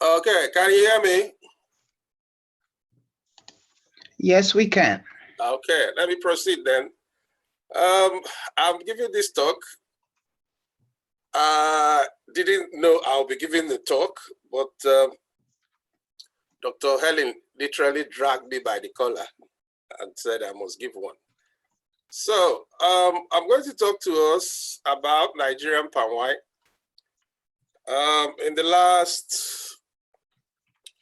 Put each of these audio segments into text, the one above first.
Okay, can you hear me? Yes, we can. Okay, let me proceed then. I'm giving this talk. Didn't know I'll be giving the talk, but Dr. Helen literally dragged me by the collar and said I must give one. So I'm going to talk to us about Nigerian palm wine. In the last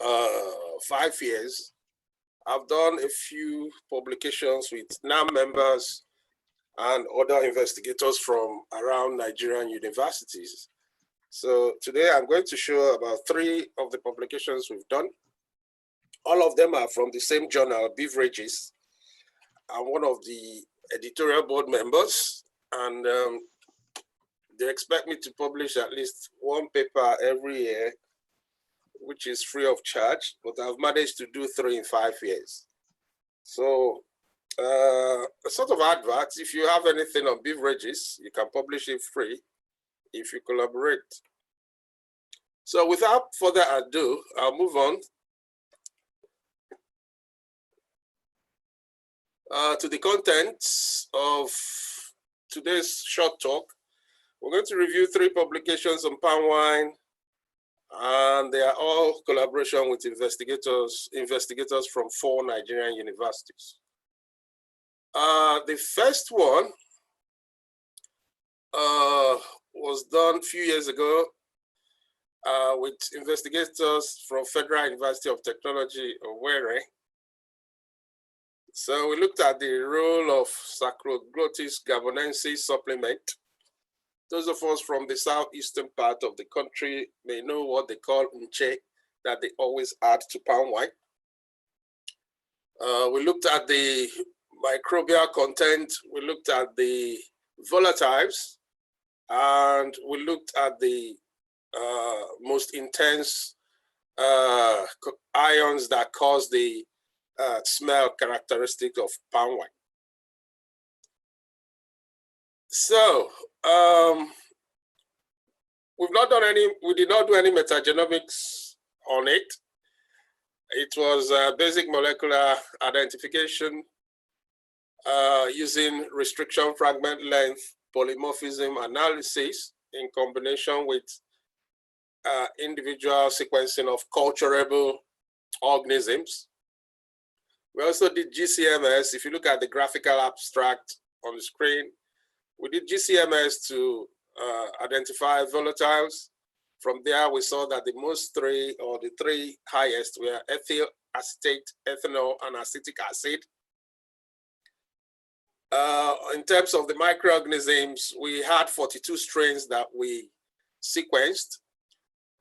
5 years, I've done a few publications with NAM members and other investigators from around Nigerian universities. So today I'm going to show about 3 of the publications we've done. All of them are from the same journal, Beverages. I'm one of the editorial board members, and they expect me to publish at least 1 paper every year, which is free of charge, but I've managed to do 3 in 5 years. So a sort of advert, if you have anything on beverages, you can publish it free if you collaborate. So without further ado, I'll move on to the contents of today's short talk. We're going to review 3 publications on palm wine, and they are all collaboration with investigators from 4 Nigerian universities. The first one was done a few years ago with investigators from Federal University of Technology, Owerri. So we looked at the role of Saccharomyces gabonensis supplement. Those of us from the southeastern part of the country may know what they call nche, that they always add to palm wine. We looked at the microbial content, we looked at the volatiles, and we looked at the most intense ions that cause the smell characteristic of palm wine. So we did not do any metagenomics on it. It was basic molecular identification using restriction fragment length polymorphism analysis in combination with individual sequencing of culturable organisms. We also did GCMS. If you look at the graphical abstract on the screen, we did GCMS to identify volatiles. From there, we saw that the the 3 highest were ethyl acetate, ethanol, and acetic acid. In terms of the microorganisms, we had 42 strains that we sequenced.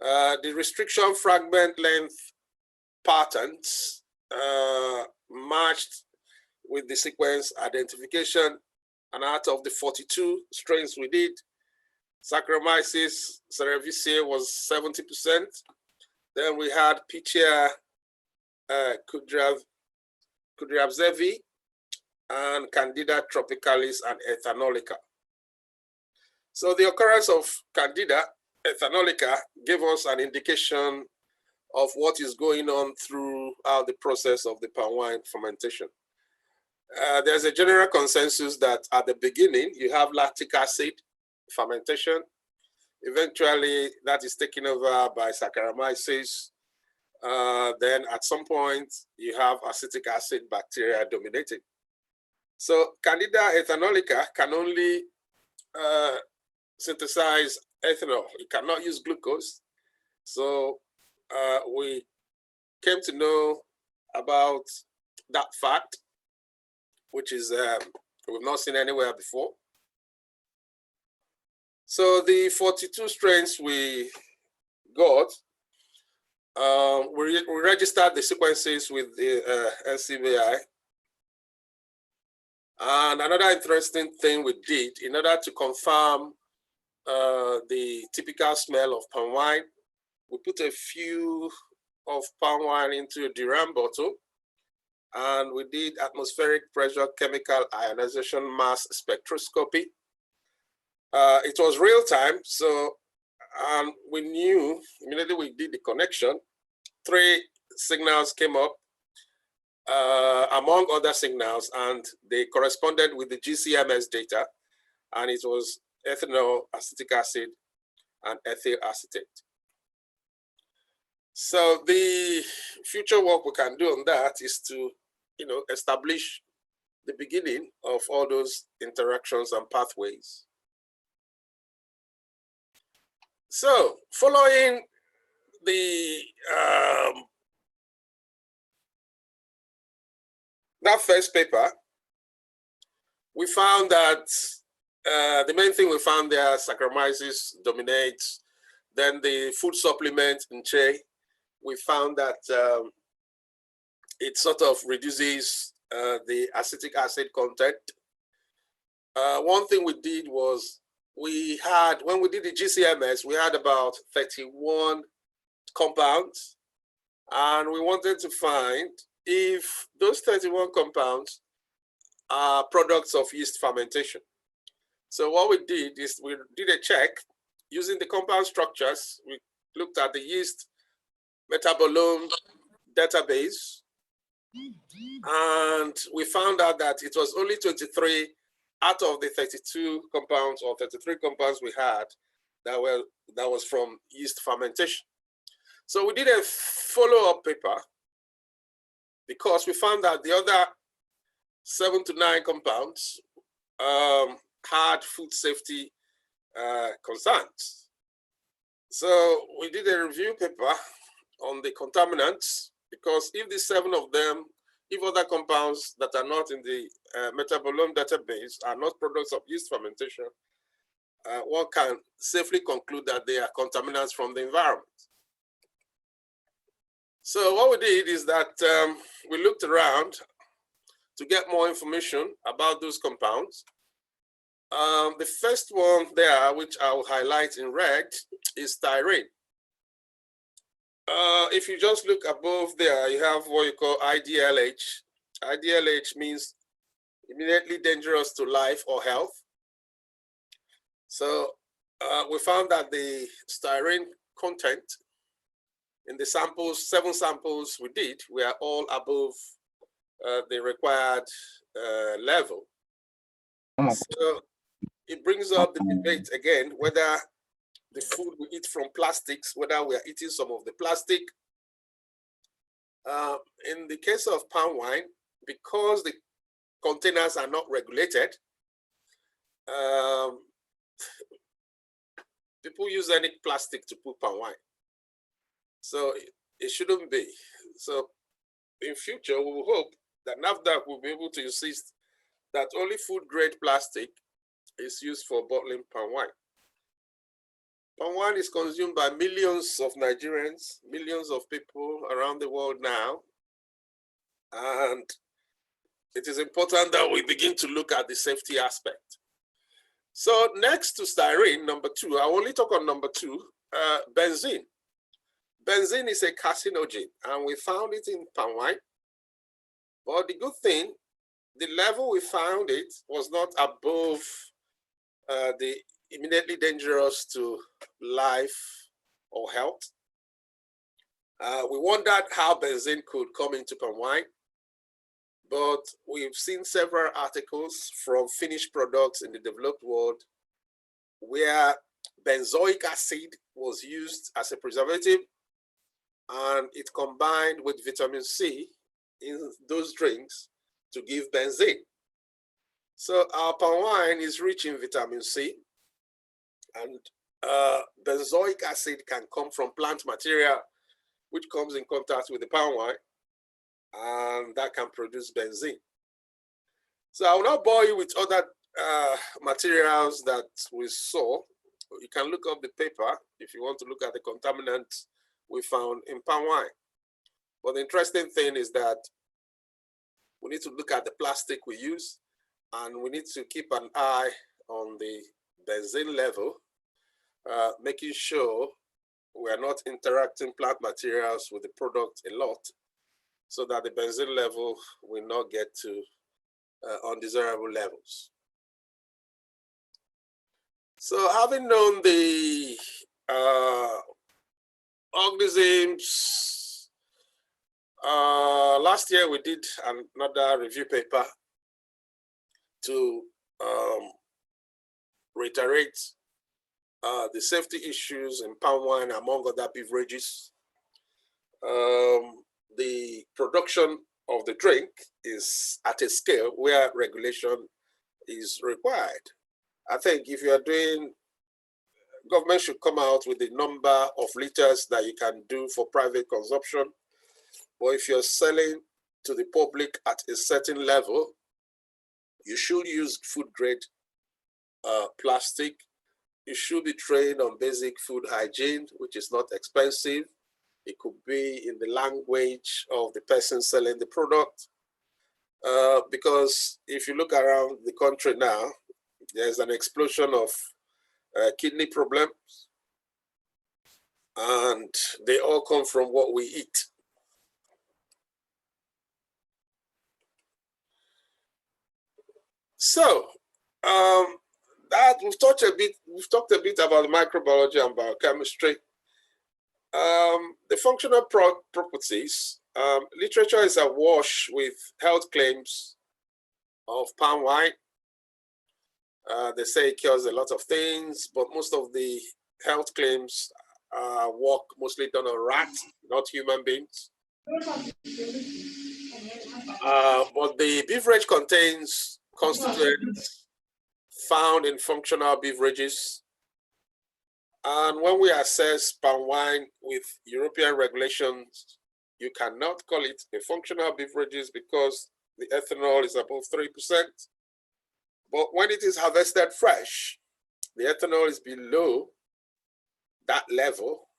The restriction fragment length patterns matched with the sequence identification, and out of the 42 strains we did, Saccharomyces cerevisiae was 70%. Then we had Pichia kudryavzevi and Candida tropicalis and ethanolica. So the occurrence of Candida ethanolica gave us an indication of what is going on throughout the process of the palm wine fermentation. There's a general consensus that at the beginning, you have lactic acid fermentation. Eventually, that is taken over by Saccharomyces. Then at some point, you have acetic acid bacteria dominating. So Candida ethanolica can only synthesize ethanol. It cannot use glucose. So we came to know about that fact, which is we've not seen anywhere before. So the 42 strains we got, we registered the sequences with the NCBI. And another interesting thing we did, in order to confirm the typical smell of palm wine, we put a few of palm wine into a Duran bottle, and we did atmospheric pressure chemical ionization mass spectroscopy. It was real time, so And we knew immediately we did the connection, 3 signals came up among other signals, and they corresponded with the GCMS data, and it was ethanol acetic acid and ethyl acetate. So the future work we can do on that is to, establish the beginning of all those interactions and pathways. So following the that first paper, we found that the main thing we found there, Saccharomyces dominates. Then the food supplement in Che, we found that it sort of reduces the acetic acid content. One thing we did was when we did the GCMS, we had about 31 compounds, and we wanted to find if those 31 compounds are products of yeast fermentation. So what we did is we did a check using the compound structures. We looked at the yeast metabolome database, and we found out that it was only 23 out of the 32 compounds or 33 compounds we had that was from yeast fermentation. So we did a follow-up paper because we found that the other 7 to 9 compounds had food safety concerns. So we did a review paper on the contaminants, because if the 7 of them, if other compounds that are not in the metabolome database are not products of yeast fermentation, one can safely conclude that they are contaminants from the environment. So what we did is that we looked around to get more information about those compounds. The first one there, which I will highlight in red, is styrene. If you just look above there, you have what you call IDLH. IDLH means immediately dangerous to life or health. So we found that the styrene content in the 7 samples we did were all above the required level. So it brings up the debate again whether the food we eat from plastics, whether we are eating some of the plastic. In the case of palm wine, because the containers are not regulated, people use any plastic to put palm wine. So it shouldn't be. So in future, we will hope that NAFDAC will be able to insist that only food grade plastic is used for bottling palm wine. Palm wine is consumed by millions of Nigerians, millions of people around the world now. And it is important that we begin to look at the safety aspect. So next to styrene, number 2, I only talk on number 2, benzene. Benzene is a carcinogen, and we found it in palm wine. But the good thing, the level we found it was not above the immediately dangerous to life or health. We wondered how benzene could come into palm wine, but we've seen several articles from finished products in the developed world where benzoic acid was used as a preservative, and it combined with vitamin C in those drinks to give benzene. So our palm wine is rich in vitamin C, and benzoic acid can come from plant material which comes in contact with the palm wine, and that can produce benzene. So I will not bore you with other materials that we saw. You can look up the paper if you want to look at the contaminants we found in palm wine. But the interesting thing is that we need to look at the plastic we use, and we need to keep an eye on the benzene level, making sure we are not interacting plant materials with the product a lot, so that the benzene level will not get to undesirable levels. So having known the organisms. Last year we did another review paper to reiterate the safety issues in palm wine among other beverages. The production of the drink is at a scale where regulation is required. I think if you are doing, government should come out with the number of liters that you can do for private consumption. But if you're selling to the public at a certain level, you should use food grade plastic. You should be trained on basic food hygiene, which is not expensive. It could be in the language of the person selling the product. Because if you look around the country now, there's an explosion of kidney problems, and they all come from what we eat. So that we've talked a bit about microbiology and biochemistry. The functional properties. Literature is awash with health claims of palm wine. They say it cures a lot of things, but most of the health claims work mostly done on rats, not human beings. But the beverage contains constituents found in functional beverages. And when we assess palm wine with European regulations, you cannot call it a functional beverages because the ethanol is above 3%. But when it is harvested fresh, the ethanol is below that level.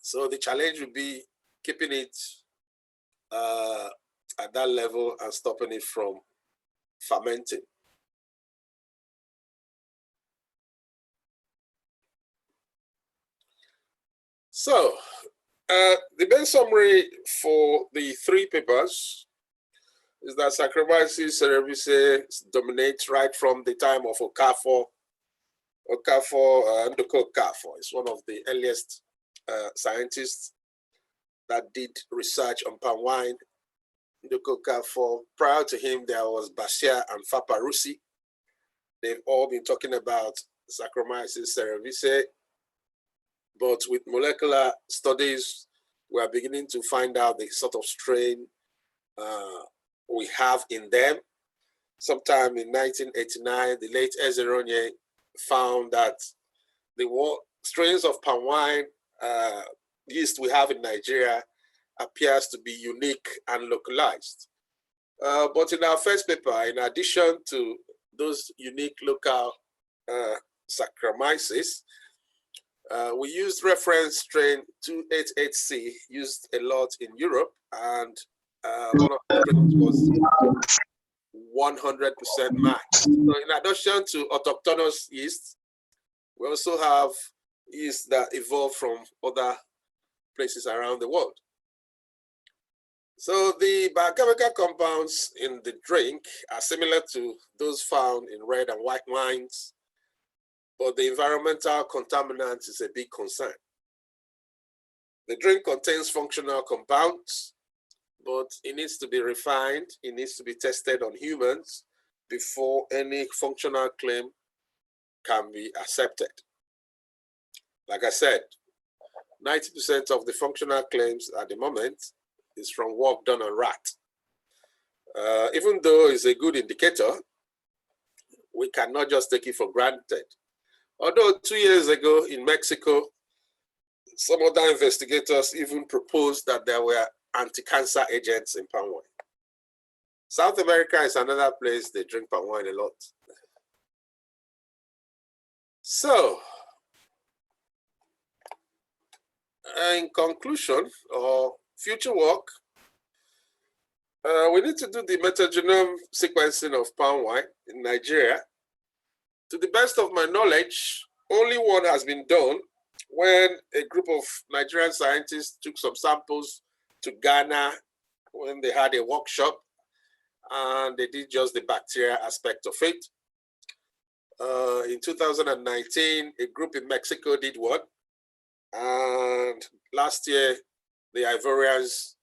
So the challenge would be keeping it at that level and stopping it from fermenting. So the main summary for the three papers is that Saccharomyces cerevisiae dominates right from the time of Okafor. Ndukwu Okafor is one of the earliest scientists that did research on palm wine. Ndukwu Okafor. Prior to him, there was Bashir and Faparusi. They've all been talking about Saccharomyces cerevisiae, but with molecular studies, we are beginning to find out the sort of strain we have in them. Sometime in 1989, the late Ezeronye found that the strains of palm wine yeast we have in Nigeria appears to be unique and localized. But in our first paper, in addition to those unique local Saccharomyces, we used reference strain 288C, used a lot in Europe, and one of the strains was 100% matched. So in addition to autochthonous yeast, we also have yeast that evolved from other places around the world. So the biochemical compounds in the drink are similar to those found in red and white wines, but the environmental contaminants is a big concern. The drink contains functional compounds, but it needs to be refined. It needs to be tested on humans before any functional claim can be accepted. Like I said, 90% of the functional claims at the moment is from work done on rat. Even though it's a good indicator, we cannot just take it for granted. Although 2 years ago in Mexico, some other investigators even proposed that there were anti-cancer agents in palm wine. South America is another place they drink palm wine a lot. So, in conclusion, or future work, we need to do the metagenome sequencing of palm wine in Nigeria. To the best of my knowledge, only one has been done when a group of Nigerian scientists took some samples to Ghana when they had a workshop, and they did just the bacteria aspect of it. In 2019, a group in Mexico did one. And last year, the Ivorians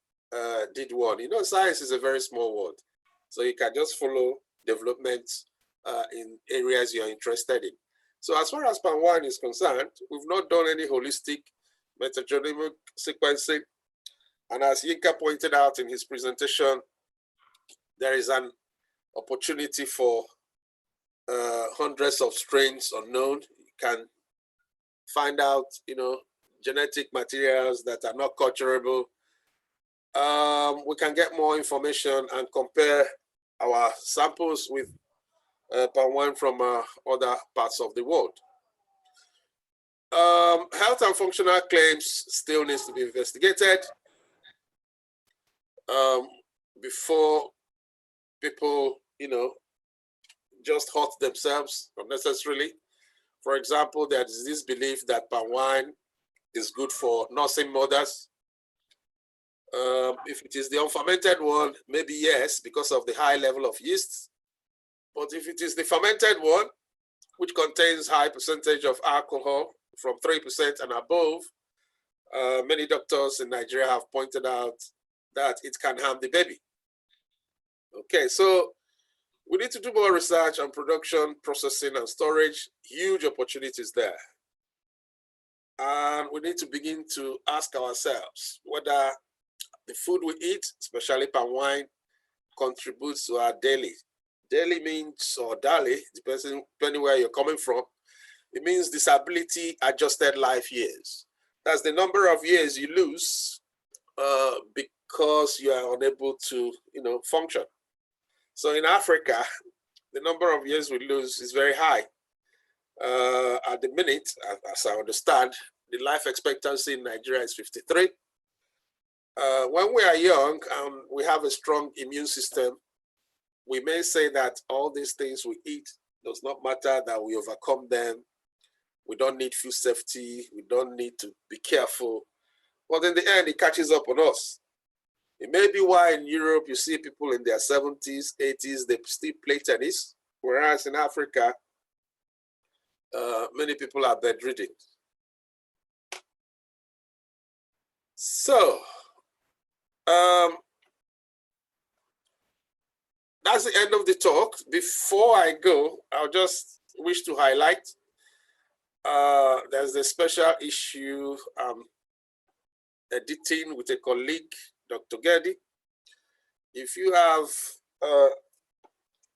did one. You know, science is a very small world. So you can just follow development in areas you're interested in. So as far as palm wine is concerned, we've not done any holistic metagenomic sequencing. And as Yinka pointed out in his presentation, there is an opportunity for hundreds of strains unknown. You can find out, you know, genetic materials that are not culturable. We can get more information and compare our samples with palm wine from other parts of the world. Health and functional claims still needs to be investigated before people, you know, just hurt themselves unnecessarily. For example, there is this belief that palm wine is good for nursing mothers. If it is the unfermented one, maybe yes, because of the high level of yeast. But if it is the fermented one, which contains high percentage of alcohol from 3% and above, many doctors in Nigeria have pointed out that it can harm the baby. Okay, so we need to do more research on production, processing, and storage. Huge opportunities there. And we need to begin to ask ourselves whether the food we eat, especially palm wine, contributes to our daily. Daily means, or daily, depending where you're coming from, it means disability adjusted life years. That's the number of years you lose because you are unable to, you know, function. So in Africa, the number of years we lose is very high. At the minute, as I understand, the life expectancy in Nigeria is 53. When we are young and we have a strong immune system, we may say that all these things we eat does not matter, that we overcome them. We don't need food safety. We don't need to be careful. But in the end, it catches up on us. It may be why in Europe you see people in their 70s, 80s, they still play tennis, whereas in Africa, many people are bedridden. So, that's the end of the talk. Before I go, I'll just wish to highlight there's a special issue editing with a colleague, Dr. Gedi. If you have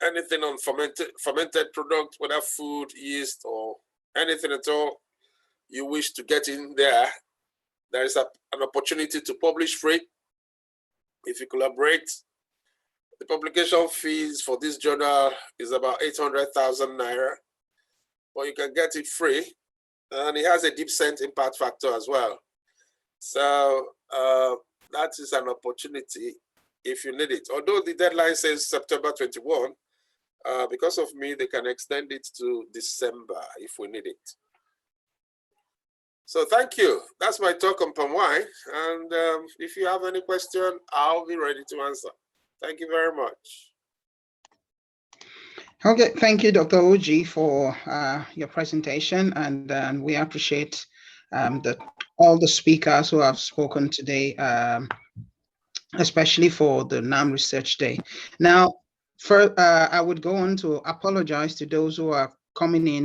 anything on fermented product, whether food, yeast, or anything at all you wish to get in there, there is an opportunity to publish free. If you collaborate, the publication fees for this journal is about 800,000 naira, but you can get it free, and it has a deep scent impact factor as well. So that is an opportunity if you need it. Although the deadline says September 21, because of me, they can extend it to December if we need it. So thank you. That's my talk on palm wine. And if you have any question, I'll be ready to answer. Thank you very much. Okay, thank you, Dr. Oji, for your presentation, and we appreciate all the speakers who have spoken today, especially for the NAM Research Day. Now, I would go on to apologize to those who are coming in